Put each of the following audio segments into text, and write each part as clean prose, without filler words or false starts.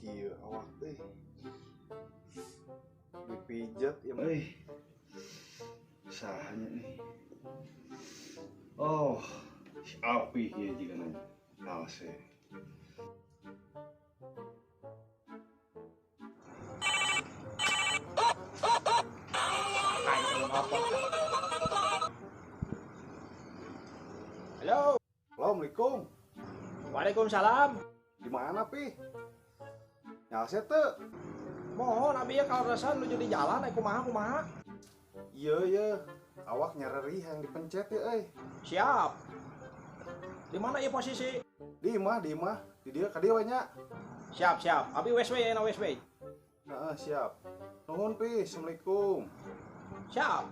kieu awak teh. Dipijat ya mah. Sahanya nih. Oh, si api ya jika nanya. Nalse. Halo. Assalamualaikum. Waalaikumsalam. Di mana pi? Nalse teu. Mohon abi ya kalau rasa nuju di jalan kumaha. Iya. Awak nyarari yang dipencet ya Siap. Di mana ieu posisi? Di imah. Di dia ka dieu we nya. Siap. Abi wes we. Heeh, siap. Nuhun pi. Assalamualaikum. Siap.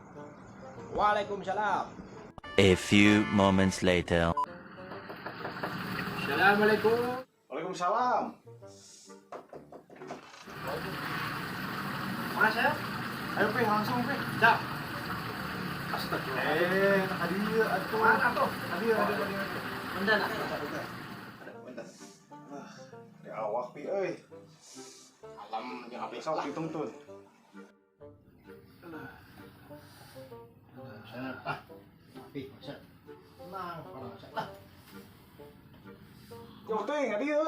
Waalaikumsalam. A few moments later. Assalamualaikum. Waalaikumsalam. Mas ya? Ayo pi langsung pi. Siap. Tadi atuh. Mana tuh? Tadi. Bentar. Di awak pi euy. Alam jeung abi Sok dituntun. Abi, set. Nang, set. Yo teuing ka dieu.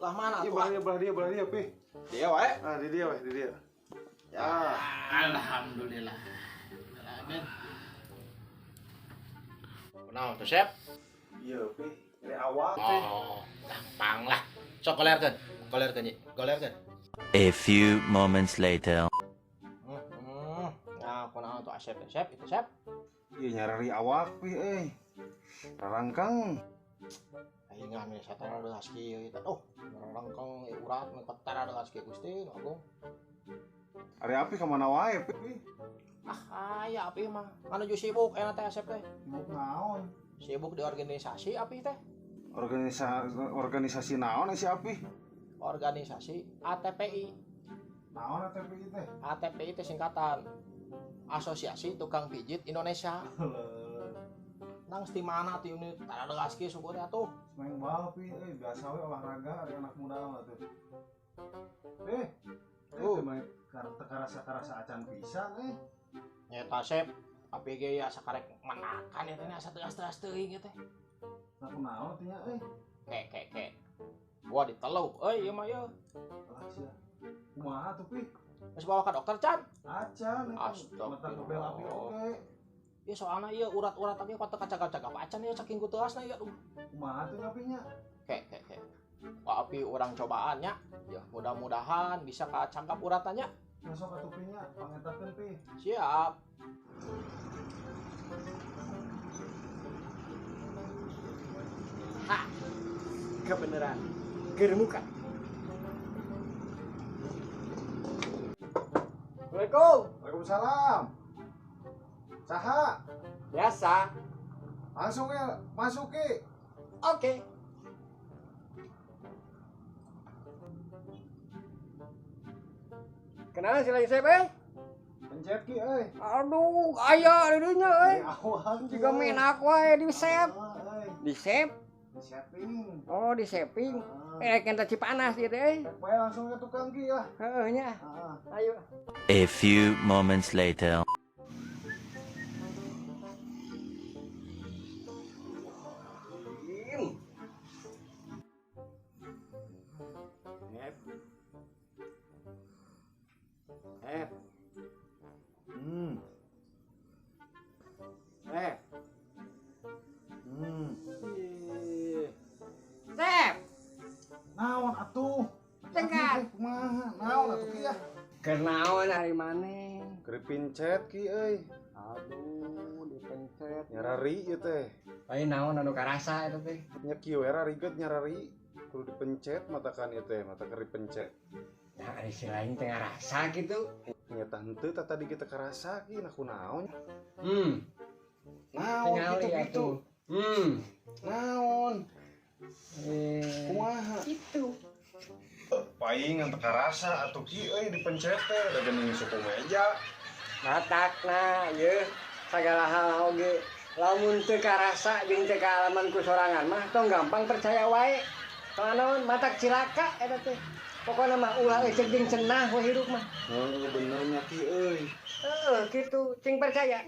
Lah mana Ieu tuh? belah dia pi. Dia wae. Ah, di dia. Ya, alhamdulillah. Amin. Kunaon tuh, Sep? Iya pi. Dari awak teh. Oh, gampang lah. Sok golerkeun. A few moments later. Nah, kunaon tuh Asep, Sep? Itu Sep. Ieu nyarari awak pi Rarangkang. Ayeuna ame satara delas kieu eta. Oh, rangkong urat mengkotara delas kieu Gusti, Agung. Ari api ka mana wae pi. Aya api mah. Anu sibuk eta teh Asep teh. Sibuk naon? Sibuk di organisasi api teh. Organisasi naon si api? Organisasi ATPI. Naon ATPI teh? ATPI teh singkatan Asosiasi Tukang Pijit Indonesia. Nang di mana ti unit tara delas kieu syukur atuh. Main bal pi biasa we olahraga ari anak muda mah tuh. Main karasa acan pisan Nyata Sep, api ge ya sakarek menakan eta nya asa teas teuing teh. Aku naon teh nya Kek. Gua diteluk ieu mah ieu. Ah sia. Kumaha tuh pi? Geus bawa ka dokter Can. Acan Astagfirullah. mata kebel api oke. Ieu soalna ieu urat-urat tadi pateu kacagap-cagap acan ieu saking kuteasna ieu aduh. Kumaha tuh apinya? Kek. Wah api urang cobaan nya. Ya mudah-mudahan bisa kacagap uratannya. Masuk atuh pi nya pangetakeun pi. Siap. Ha. Kebeneran. Germuka. Assalamualaikum. Waalaikumsalam. Saha? Biasa. Langsung ya masuk ki. Oke. Kenapa sih lagi saya, Pencet ki Aduh, aya di dinya awal Juga main aku wae di save. Di save? Di setting. Oh, di saving. Kita Cipanas gitu Bae langsung ke tukang ki lah. Heeh nya. Ayo. A few moments later. Sep. Naon atuh? Cengat. Kumaha? Naon atuh ki ya? Kenaon hari mana? Keur pincet ki Aduh, dipencet. Nyarari ieu teh. Lain naon anu karasa eta teh? Nya kieu we rariget nyarari. Kudu dipencet matakan ieu teh, mata keur dipencet. Nah, ada selain tengah rasa gitu. Nyata henteu tadi kita karasa ki nah kunaon? Tinggal Naon lihat gitu. tuh. Naon? Kumaha? Itu. Paing ngan teu karasa atuh ki dipencet teh da geuning suku meja. Matakna ieu sagala hal oge lamun teu karasa jeung teu kaalaman ku sorangan mah tong gampang percaya wae. Naon matak cilaka eta teh. Pokona mah ulah cek jeung cenah we hirup mah. Heeh bener nya Ki euy. Heeh kitu cing percaya.